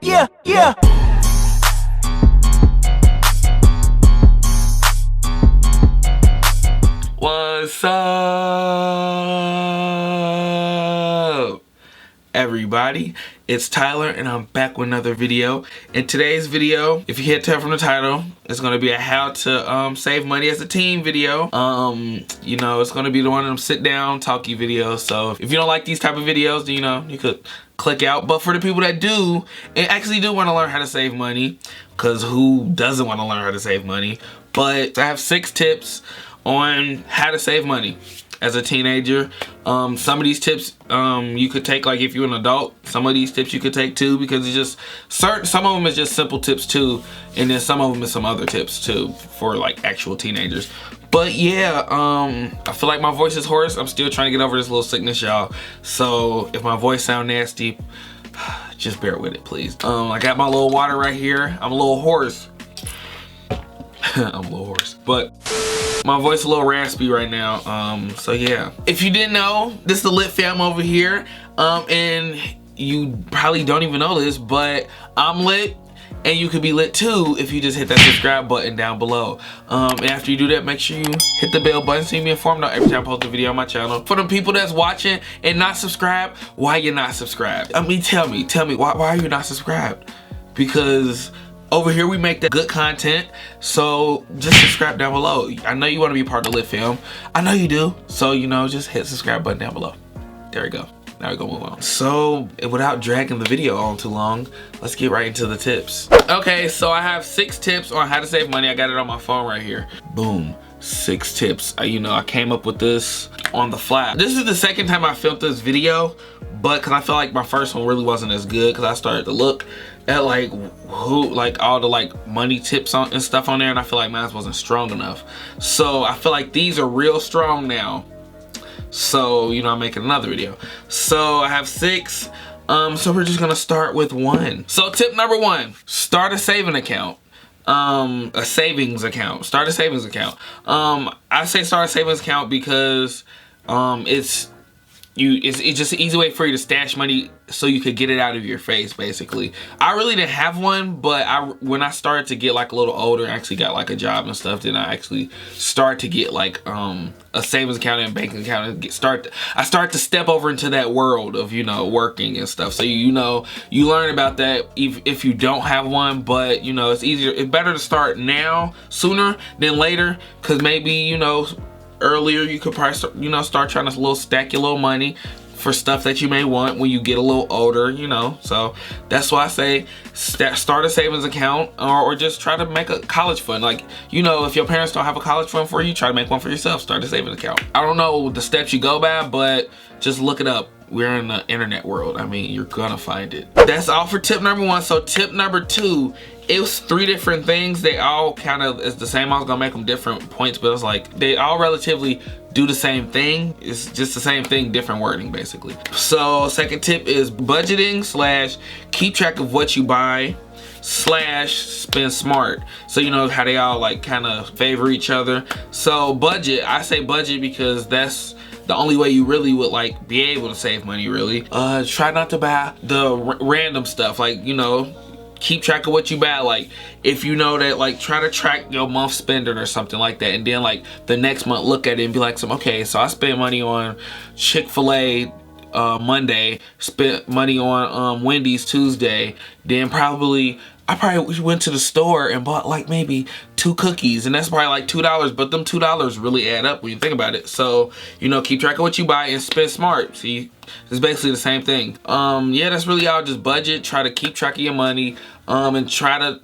yeah. What's up, everybody? It's Tyler and I'm back with another video. In today's video, if you can't tell from the title, it's gonna be a how to save money as a teen video. You know, it's gonna be one of them sit down talky videos. So if you don't like these type of videos, then, you know, you could click out. But for the people that do and actually do want to learn how to save money, because who doesn't want to learn how to save money? But I have 6 tips on how to save money as a teenager. Some of these tips you could take like if you're an adult. Some of these tips you could take too, because it's just some of them is just simple tips too, and then some of them is some other tips too for like actual teenagers. But yeah, I feel like my voice is hoarse. I'm still trying to get over this little sickness, y'all. So if my voice sound nasty, just bear with it, please. I got my little water right here. I'm a little hoarse. I'm a little hoarse, but my voice is a little raspy right now. So yeah. If you didn't know, this is the Lit Fam over here. And you probably don't even know this, but I'm lit. And you could be lit too if you just hit that subscribe button down below. And after you do that, make sure you hit the bell button so you be informed every time I post a video on my channel. For the people that's watching and not subscribed, why you not subscribed? I mean, tell me, why are you not subscribed? Because over here we make that good content, so just subscribe down below. I know you want to be part of the Lit Fam. I know you do. So, you know, just hit subscribe button down below. There we go. Now we're gonna move on. So, without dragging the video on too long, let's get right into the tips. Okay, so I have 6 tips on how to save money. I got it on my phone right here. Boom, 6 tips. You know, I came up with this on the fly. This is the second time I filmed this video, but because I feel like my first one really wasn't as good, because I started to look at like all the like money tips on and stuff on there, and I feel like mine wasn't strong enough. So I feel like these are real strong now. So, you know, I'm making another video. So I have 6. So we're just gonna start with 1. So tip number 1, start a saving account. A savings account. Start a savings account. I say start a savings account because it's just an easy way for you to stash money so you could get it out of your face, basically. I really didn't have one, but when I started to get like a little older, I actually got like a job and stuff, then I actually start to get like a savings account and banking account and I start to step over into that world of, you know, working and stuff. So you know, you learn about that if you don't have one, but you know, it's better to start now sooner than later, because maybe, you know, earlier you could probably start, you know, start trying to stack your little money for stuff that you may want when you get a little older, you know. So that's why I say start a savings account, or just try to make a college fund. Like, you know, if your parents don't have a college fund for you, try to make one for yourself. Start a savings account. I don't know the steps you go by, but just look it up. We're in the internet world. I mean, you're gonna find it. That's all for tip number 1. So tip number 2, it was 3 different things. They all kind of is the same. I was gonna make them different points, but it's like they all relatively do the same thing. It's just the same thing, different wording basically. So second tip is budgeting / keep track of what you buy / spend smart. So you know how they all like kind of favor each other. So budget, I say budget because that's the only way you really would like be able to save money, really. Try not to buy the random stuff, like, you know, keep track of what you buy. Like if you know that, like try to track your month spending or something like that, and then like the next month look at it and be like, okay, so I spent money on Chick-fil-A Monday, spent money on Wendy's Tuesday, then I probably went to the store and bought like maybe 2 cookies, and that's probably like $2, but them $2 really add up when you think about it. So, you know, keep track of what you buy and spend smart. See, it's basically the same thing. Yeah, that's really all. Just budget, try to keep track of your money, and try to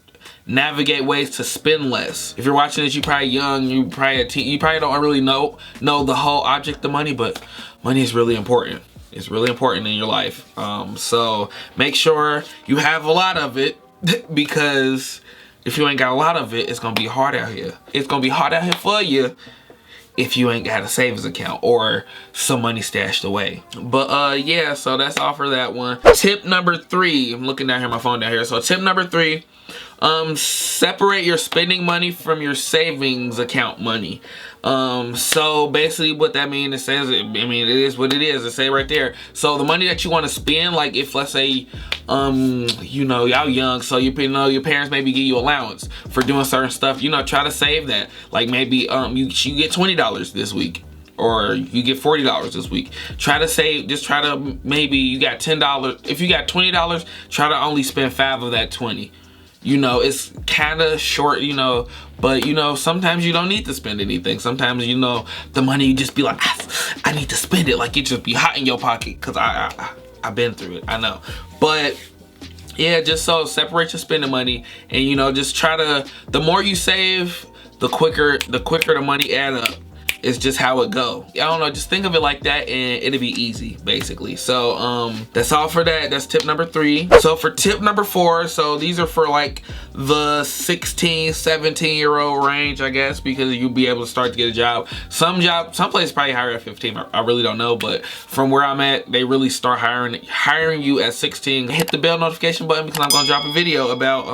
navigate ways to spend less. If you're watching this, you're probably young, you probably a teen, you probably don't really know the whole object of money, but money is really important. It's really important in your life. So make sure you have a lot of it, because if you ain't got a lot of it, it's gonna be hard out here. It's gonna be hard out here for you if you ain't got a savings account or some money stashed away. But yeah, so that's all for that one. Tip number 3, I'm looking down here, my phone down here. So tip number 3, Separate your spending money from your savings account money. So basically what that means, it says, I mean, it is what it is. It say right there. So the money that you want to spend, like if let's say, you know, y'all young, so you know your parents maybe give you allowance for doing certain stuff. You know, try to save that. Like maybe you get $20 this week, or you get $40 this week. Try to save, just try to, maybe you got $10. If you got $20, try to only spend 5 of that 20. You know, it's kind of short, you know, but you know, sometimes you don't need to spend anything. Sometimes, you know, the money, you just be like, I need to spend it. Like it just be hot in your pocket, because I've been through it, I know. But yeah, just so separate your spending money, and you know, just try to, the more you save, the quicker the money add up. It's just how it go. I don't know, just think of it like that and it'll be easy, basically. So that's all for that. That's tip number 3. So for tip number 4, so these are for like the 16, 17-year-old range, I guess, because you'll be able to start to get a job. Some places probably hire at 15. I really don't know, but from where I'm at, they really start hiring you at 16. Hit the bell notification button, because I'm gonna drop a video about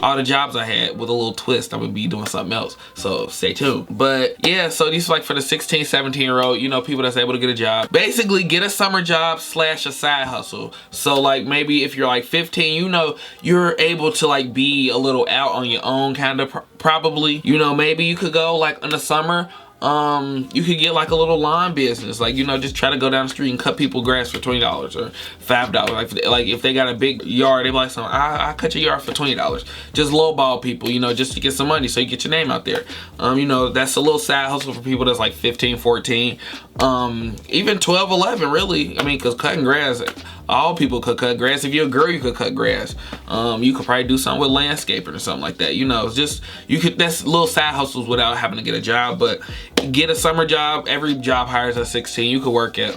all the jobs I had with a little twist. I'm gonna be doing something else, so stay tuned. But yeah, so these are like for the 16, 17-year-old, you know, people that's able to get a job. Basically, get a summer job / a side hustle. So like maybe if you're like 15, you know, you're able to like be a little out on your own, kind of, probably. You know, maybe you could go like in the summer, you could get like a little lawn business, like, you know, just try to go down the street and cut people grass for $20 or $5. Like if they got a big yard, they be like, I cut your yard for $20. Just lowball people, you know, just to get some money so you get your name out there. You know, that's a little side hustle for people that's like 15, 14, even 12, 11, really. I mean, because cutting grass, all people could cut grass. If you're a girl, you could cut grass. You could probably do something with landscaping or something like that. You know, it's just, you could, that's little side hustles without having to get a job. But get a summer job. Every job hires at 16. You could work at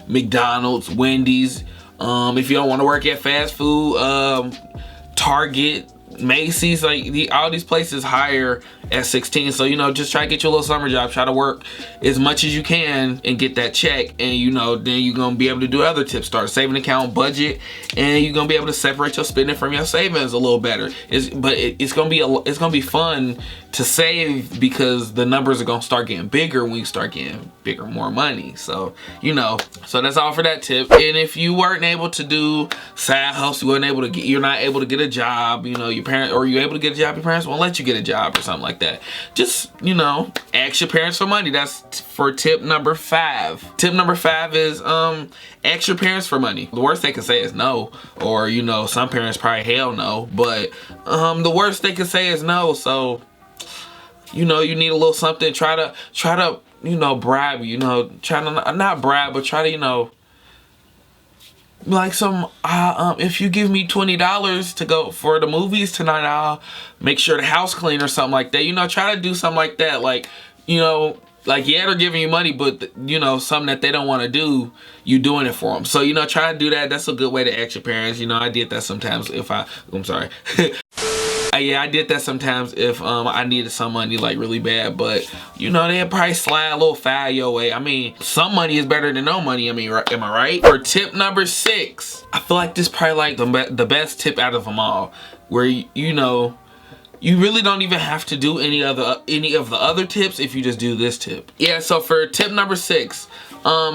McDonald's, Wendy's. If you don't want to work at fast food, Target, Macy's, like all these places hire at 16. So, you know, just try to get your little summer job. Try to work as much as you can and get that check, and you know, then you're gonna be able to do other tips. Start saving account, budget, and you're gonna be able to separate your spending from your savings a little better. It's gonna be fun to save, because the numbers are gonna start getting bigger when you start getting bigger, more money. So, you know, so that's all for that tip. And if you weren't able to do side hustle, you're not able to get a job, you know, your parents, or you're able to get a job, your parents won't let you get a job or something like that, just, you know, ask your parents for money. That's for tip number 5. Tip number 5 is ask your parents for money. The worst they can say is no, or, you know, some parents probably hell no, but the worst they can say is no. So, you know, you need a little something. Try to, you know, bribe, you know, try to not bribe, but try to, you know, like some, if you give me $20 to go for the movies tonight, I'll make sure the house clean or something like that. You know, try to do something like that. Like, you know, like, yeah, they're giving you money, but, you know, something that they don't want to do, you doing it for them. So, you know, try to do that. That's a good way to ask your parents. You know, I did that sometimes I'm sorry. Yeah, I did that sometimes if I needed some money like really bad, but you know, they'll probably slide a little foul your way. I mean, some money is better than no money. I mean, am I right? For tip number 6, I feel like this is probably like the best tip out of them all, where you know, you really don't even have to do any of the other tips if you just do this tip. Yeah, so for tip number 6,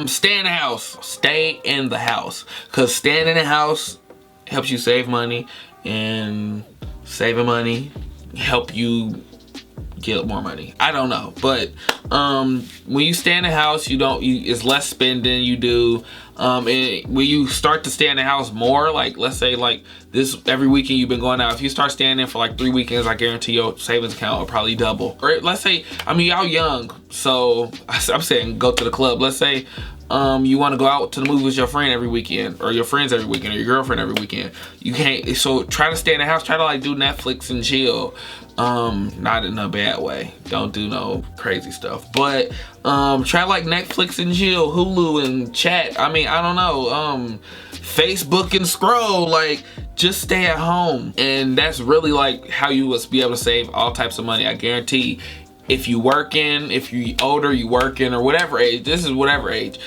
stay in the house. Stay in the house, because staying in the house helps you save money, and saving money help you get more money. I don't know, but when you stay in the house, it's less spending you do. And when you start to stay in the house more, like let's say like this every weekend you've been going out, if you start staying in for like 3 weekends, I guarantee your savings account will probably double. Or let's say, I mean, y'all young, so I'm saying go to the club. Let's say you want to go out to the movie with your friend every weekend, or your friends every weekend, or your girlfriend every weekend. You can't, so try to stay in the house. Try to like do Netflix and chill. Not in a bad way. Don't do no crazy stuff. But try like Netflix and chill, Hulu and chat. I mean, I don't know. Facebook and scroll. Like, just stay at home. And that's really like how you would be able to save all types of money. I guarantee. If you working, if you older, you working, or whatever age, this is whatever age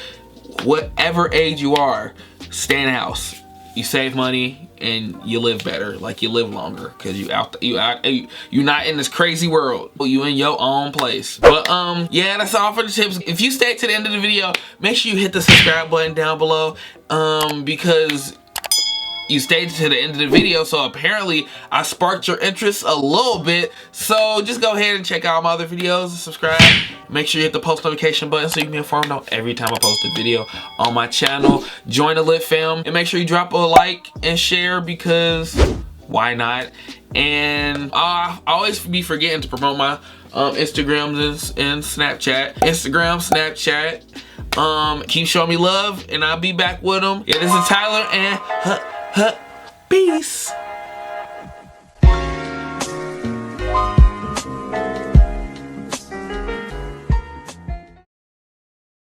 you are, stay in the house. you save money, and you live better. Like, you live longer because you're not in this crazy world. You in your own place. But yeah, that's all for the tips. If you stay to the end of the video, make sure you hit the subscribe button down below, because you stayed to the end of the video, so apparently I sparked your interest a little bit. So just go ahead and check out my other videos and subscribe. Make sure you hit the post notification button so you can be informed on every time I post a video on my channel. Join the Lit Fam, and make sure you drop a like and share, because why not? And I always be forgetting to promote my Instagrams and Snapchat. Keep showing me love, and I'll be back with them. Yeah, this is Tyler, and peace.